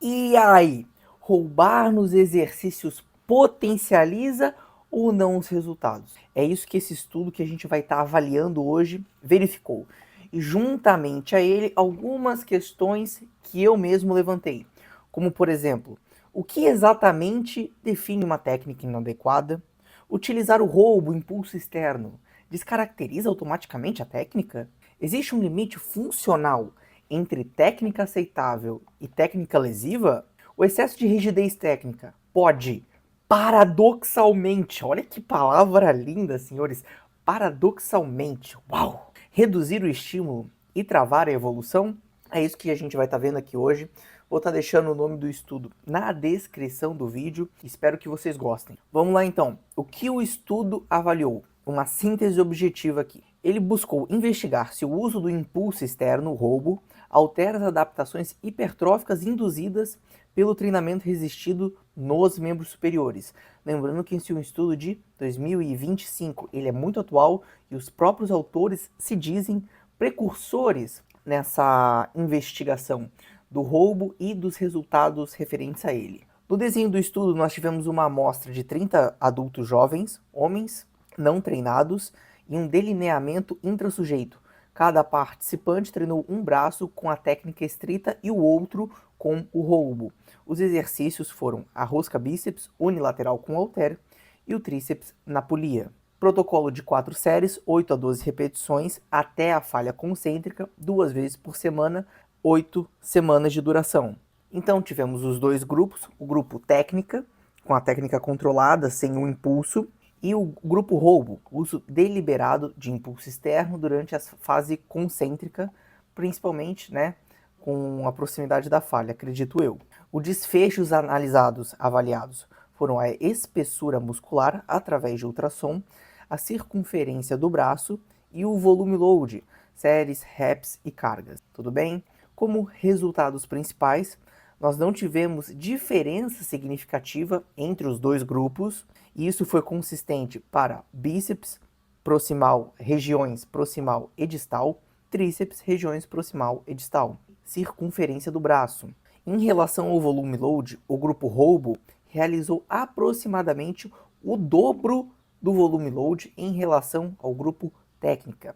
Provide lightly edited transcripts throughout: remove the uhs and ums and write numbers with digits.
E aí, roubar nos exercícios potencializa ou não os resultados? É isso que esse estudo que a gente vai estar avaliando hoje verificou. E juntamente a ele, algumas questões que eu mesmo levantei. Como, por exemplo, o que exatamente define uma técnica inadequada? Utilizar o roubo, o impulso externo, descaracteriza automaticamente a técnica? Existe um limite funcional entre técnica aceitável e técnica lesiva? O excesso de rigidez técnica pode, paradoxalmente, olha que palavra linda, senhores, paradoxalmente, uau, reduzir o estímulo e travar a evolução? É isso que a gente vai estar vendo aqui hoje. Vou estar deixando o nome do estudo na descrição do vídeo. Espero que vocês gostem. Vamos lá então. O que o estudo avaliou? Uma síntese objetiva aqui. Ele buscou investigar se o uso do impulso externo, o roubo, altera as adaptações hipertróficas induzidas pelo treinamento resistido nos membros superiores. Lembrando que esse é um estudo de 2025, ele é muito atual e os próprios autores se dizem precursores nessa investigação do roubo e dos resultados referentes a ele. No desenho do estudo, nós tivemos uma amostra de 30 adultos jovens, homens, não treinados, e um delineamento intrasujeito. Cada participante treinou um braço com a técnica estrita e o outro com o roubo. Os exercícios foram a rosca bíceps unilateral com halter e o tríceps na polia. Protocolo de 4 séries, 8 a 12 repetições, até a falha concêntrica, 2 vezes por semana, 8 semanas de duração. Então tivemos os dois grupos, o grupo técnica, com a técnica controlada, sem o impulso, e o grupo roubo, uso deliberado de impulso externo durante a fase concêntrica, principalmente, né, com a proximidade da falha, acredito eu. Os desfechos analisados, avaliados, foram a espessura muscular através de ultrassom, a circunferência do braço e o volume load, séries, reps e cargas. Tudo bem? Como resultados principais, nós não tivemos diferença significativa entre os dois grupos, e isso foi consistente para bíceps, proximal, regiões proximal e distal, tríceps, regiões proximal e distal. Circunferência do braço. Em relação ao volume load, o grupo roubo realizou aproximadamente o dobro do volume load em relação ao grupo técnica.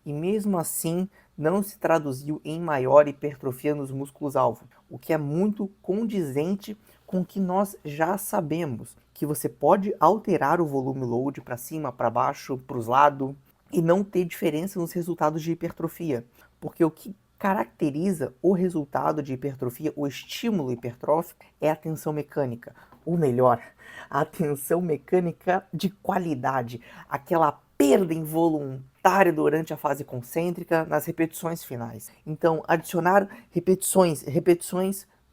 E mesmo assim, não se traduziu em maior hipertrofia nos músculos-alvo, o que é muito condizente com o que nós já sabemos, que você pode alterar o volume load para cima, para baixo, para os lados, e não ter diferença nos resultados de hipertrofia, porque o que caracteriza o resultado de hipertrofia, o estímulo hipertrófico, é a tensão mecânica, ou melhor, a tensão mecânica de qualidade, aquela perda involuntária durante a fase concêntrica nas repetições finais. Então, adicionar repetições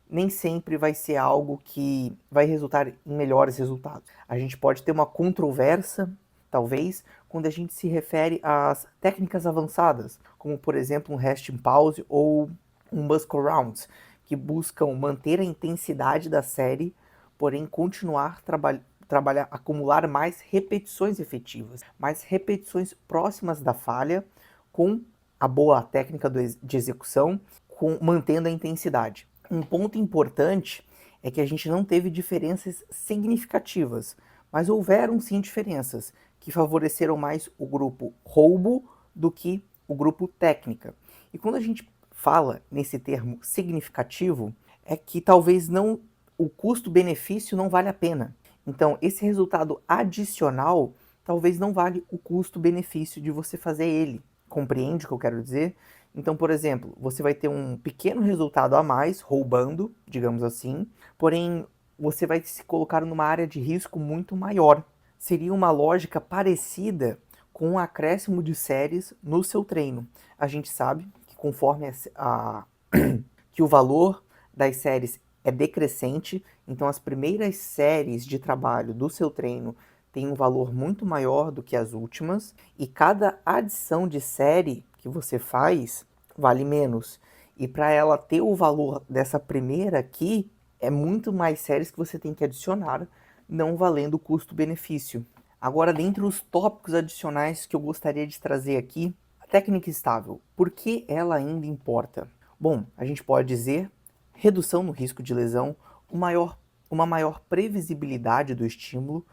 nem sempre vai ser algo que vai resultar em melhores resultados. A gente pode ter uma controvérsia, talvez, quando a gente se refere às técnicas avançadas, como por exemplo um resting pause ou um muscle rounds, que buscam manter a intensidade da série, porém continuar trabalhar, acumular mais repetições efetivas, mais repetições próximas da falha, com a boa técnica de execução, mantendo a intensidade. Um ponto importante é que a gente não teve diferenças significativas, mas houveram sim diferenças que favoreceram mais o grupo roubo do que o grupo técnica. E quando a gente fala nesse termo significativo, é que talvez não o custo-benefício não vale a pena. Então, esse resultado adicional talvez não vale o custo-benefício de você fazer ele. Compreende o que eu quero dizer? Então, por exemplo, você vai ter um pequeno resultado a mais, roubando, digamos assim, porém você vai se colocar numa área de risco muito maior. Seria uma lógica parecida com um acréscimo de séries no seu treino. A gente sabe que conforme que o valor das séries é decrescente, então as primeiras séries de trabalho do seu treino têm um valor muito maior do que as últimas, e cada adição de série que você faz vale menos. E para ela ter o valor dessa primeira aqui, é muito mais séries que você tem que adicionar, não valendo o custo-benefício. Agora, dentre os tópicos adicionais que eu gostaria de trazer aqui, a técnica estável. Por que ela ainda importa? Bom, a gente pode dizer redução no risco de lesão, uma maior previsibilidade do estímulo,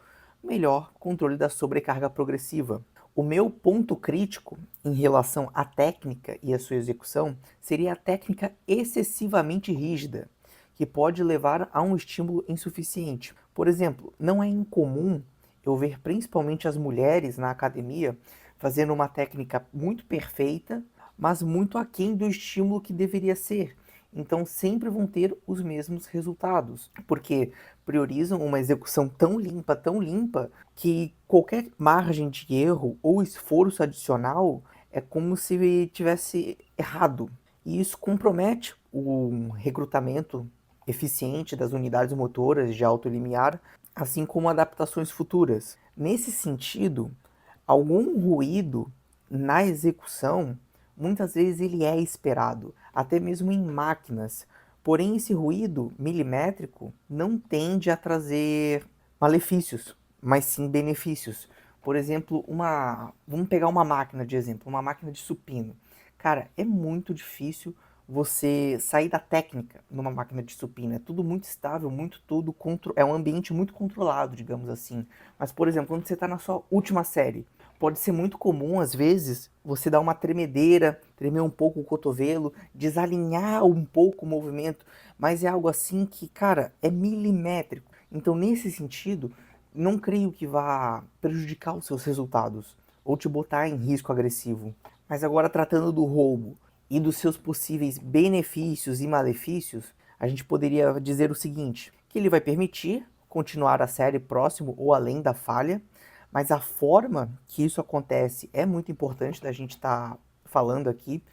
melhor controle da sobrecarga progressiva. O meu ponto crítico em relação à técnica e à sua execução seria a técnica excessivamente rígida, que pode levar a um estímulo insuficiente. Por exemplo, não é incomum eu ver principalmente as mulheres na academia fazendo uma técnica muito perfeita, mas muito aquém do estímulo que deveria ser. Então sempre vão ter os mesmos resultados, porque priorizam uma execução tão limpa, que qualquer margem de erro ou esforço adicional é como se tivesse errado. E isso compromete o recrutamento eficiente das unidades motoras de alto limiar, assim como adaptações futuras. Nesse sentido, algum ruído na execução, muitas vezes ele é esperado, até mesmo em máquinas. Porém, esse ruído milimétrico não tende a trazer malefícios, mas sim benefícios. Por exemplo, vamos pegar uma máquina de exemplo, uma máquina de supino. Cara, é muito difícil você sair da técnica numa máquina de supino. É tudo muito estável, é um ambiente muito controlado, digamos assim. Mas, por exemplo, quando você está na sua última série, pode ser muito comum, às vezes, você dar uma tremedeira, tremer um pouco o cotovelo, desalinhar um pouco o movimento, mas é algo assim que, cara, é milimétrico. Então, nesse sentido, não creio que vá prejudicar os seus resultados ou te botar em risco agressivo. Mas agora, tratando do roubo e dos seus possíveis benefícios e malefícios, a gente poderia dizer o seguinte, que ele vai permitir continuar a série próximo ou além da falha, mas a forma que isso acontece é muito importante da gente estar falando aqui.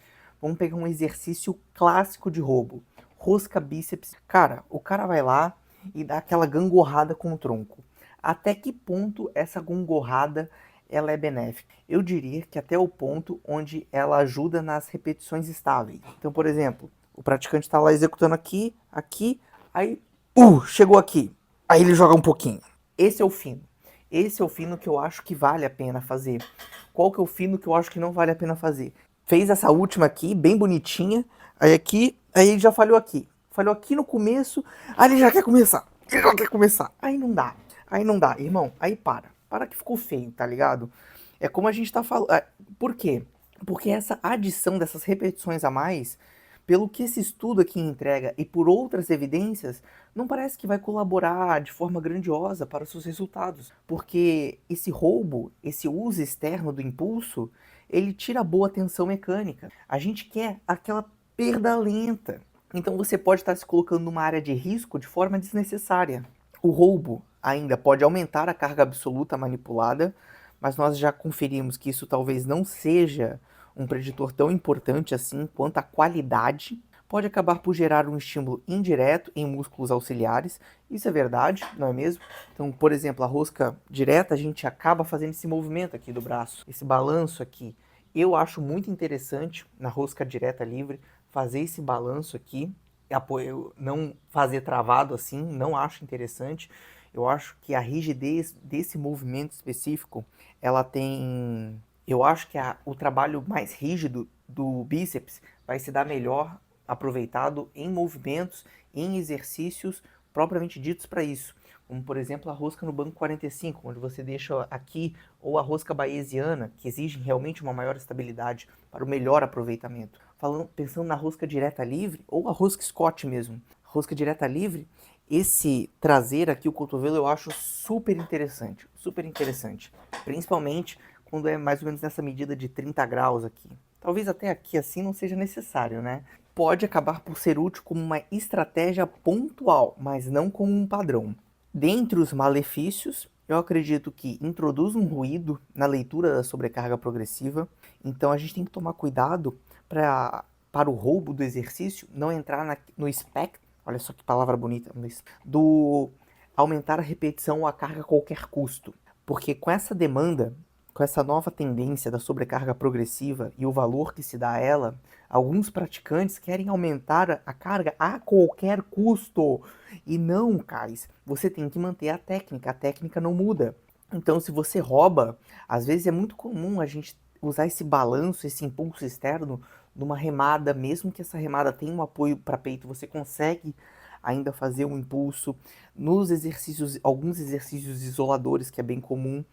Vamos pegar um exercício clássico de roubo. Rosca bíceps. Cara, o cara vai lá e dá aquela gangorrada com o tronco. Até que ponto essa gangorrada ela é benéfica? Eu diria que até o ponto onde ela ajuda nas repetições estáveis. Então, por exemplo, o praticante está lá executando aqui, aí, chegou aqui. Aí ele joga um pouquinho. Esse é o fino. Esse é o fino que eu acho que vale a pena fazer. Qual que é o fino que eu acho que não vale a pena fazer? Fez essa última aqui, bem bonitinha. Aí ele já falhou aqui. Falhou aqui no começo, aí ele já quer começar. Ele já quer começar. Aí não dá. Aí não dá, irmão. Aí para. Para que ficou feio, tá ligado? É como a gente tá falando. Por quê? Porque essa adição dessas repetições a mais, pelo que esse estudo aqui entrega e por outras evidências, não parece que vai colaborar de forma grandiosa para os seus resultados. Porque esse roubo, esse uso externo do impulso, ele tira a boa tensão mecânica. A gente quer aquela perda lenta. Então você pode estar se colocando numa área de risco de forma desnecessária. O roubo ainda pode aumentar a carga absoluta manipulada, mas nós já conferimos que isso talvez não seja um preditor tão importante assim quanto a qualidade. Pode acabar por gerar um estímulo indireto em músculos auxiliares. Isso é verdade, não é mesmo? Então, por exemplo, a rosca direta, a gente acaba fazendo esse movimento aqui do braço, esse balanço aqui. Eu acho muito interessante na rosca direta livre fazer esse balanço aqui, apoio, não fazer travado assim, não acho interessante. Eu acho que a rigidez desse movimento específico, ela tem... Eu acho que o trabalho mais rígido do bíceps vai se dar melhor aproveitado em movimentos, em exercícios propriamente ditos para isso. Como, por exemplo, a rosca no banco 45, onde você deixa aqui, ou a rosca bayesiana, que exige realmente uma maior estabilidade para o melhor aproveitamento. Pensando na rosca direta livre, ou a rosca Scott mesmo. Rosca direta livre, esse trazer aqui o cotovelo eu acho super interessante, principalmente quando é mais ou menos nessa medida de 30 graus aqui. Talvez até aqui assim não seja necessário, né? Pode acabar por ser útil como uma estratégia pontual, mas não como um padrão. Dentre os malefícios, eu acredito que introduz um ruído na leitura da sobrecarga progressiva, então a gente tem que tomar cuidado para o roubo do exercício não entrar no espectro, olha só que palavra bonita, do aumentar a repetição ou a carga a qualquer custo. Porque com essa demanda, com essa nova tendência da sobrecarga progressiva e o valor que se dá a ela, alguns praticantes querem aumentar a carga a qualquer custo. E não, Cais, você tem que manter a técnica não muda. Então, se você rouba, às vezes é muito comum a gente usar esse balanço, esse impulso externo numa remada, mesmo que essa remada tenha um apoio para peito, você consegue ainda fazer um impulso. Nos exercícios, alguns exercícios isoladores, que é bem comum,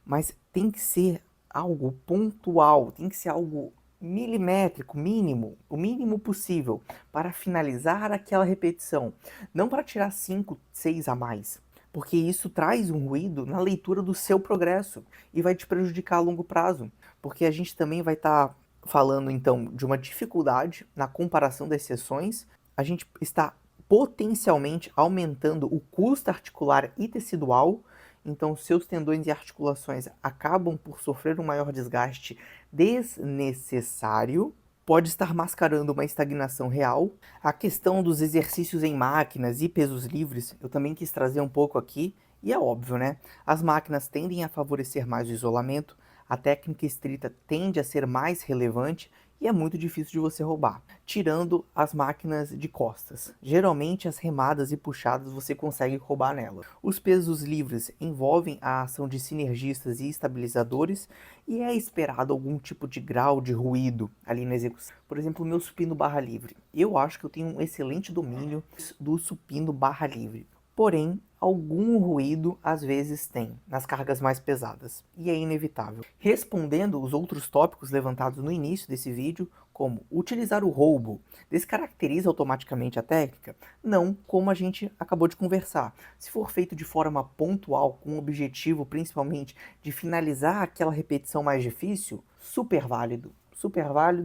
mas tem que ser algo pontual, tem que ser algo milimétrico, mínimo, o mínimo possível, para finalizar aquela repetição, não para tirar 5, 6 a mais, porque isso traz um ruído na leitura do seu progresso e vai te prejudicar a longo prazo, porque a gente também vai estar falando então de uma dificuldade na comparação das sessões, a gente está potencialmente aumentando o custo articular e tecidual, então seus tendões e articulações acabam por sofrer um maior desgaste desnecessário, pode estar mascarando uma estagnação real. A questão dos exercícios em máquinas e pesos livres, eu também quis trazer um pouco aqui, e é óbvio, né? As máquinas tendem a favorecer mais o isolamento, a técnica estrita tende a ser mais relevante e é muito difícil de você roubar, tirando as máquinas de costas. Geralmente as remadas e puxadas você consegue roubar nela. Os pesos livres envolvem a ação de sinergistas e estabilizadores e é esperado algum tipo de grau de ruído ali na execução. Por exemplo, o meu supino barra livre. Eu acho que eu tenho um excelente domínio do supino barra livre. Porém, algum ruído às vezes tem nas cargas mais pesadas, e é inevitável. Respondendo os outros tópicos levantados no início desse vídeo, como utilizar o roubo descaracteriza automaticamente a técnica? Não, como a gente acabou de conversar. Se for feito de forma pontual, com o objetivo principalmente de finalizar aquela repetição mais difícil, super válido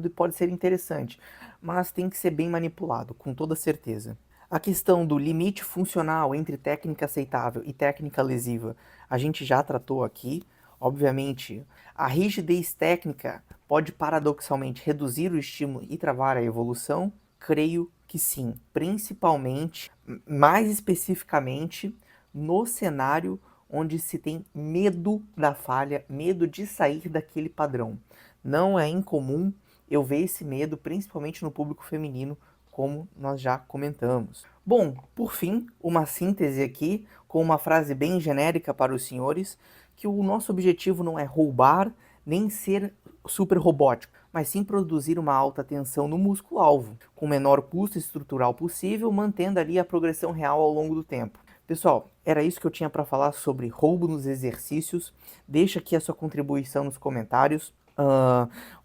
e pode ser interessante, mas tem que ser bem manipulado, com toda certeza. A questão do limite funcional entre técnica aceitável e técnica lesiva, a gente já tratou aqui. Obviamente, a rigidez técnica pode paradoxalmente reduzir o estímulo e travar a evolução? Creio que sim, principalmente, mais especificamente, no cenário onde se tem medo da falha, medo de sair daquele padrão. Não é incomum eu ver esse medo, principalmente no público feminino, como nós já comentamos. Bom, por fim, uma síntese aqui com uma frase bem genérica para os senhores, que o nosso objetivo não é roubar nem ser super robótico, mas sim produzir uma alta tensão no músculo-alvo, com o menor custo estrutural possível, mantendo ali a progressão real ao longo do tempo. Pessoal, era isso que eu tinha para falar sobre roubo nos exercícios. Deixa aqui a sua contribuição nos comentários.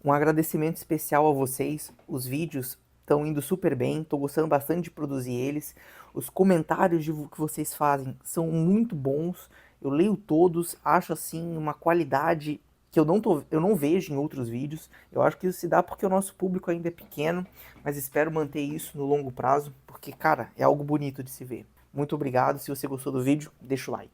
Um agradecimento especial a vocês. Os vídeos estão indo super bem, estou gostando bastante de produzir eles. Os comentários que vocês fazem são muito bons. Eu leio todos, acho assim uma qualidade que eu não vejo em outros vídeos. Eu acho que isso se dá porque o nosso público ainda é pequeno, mas espero manter isso no longo prazo, porque, cara, é algo bonito de se ver. Muito obrigado. Se você gostou do vídeo, deixa o like.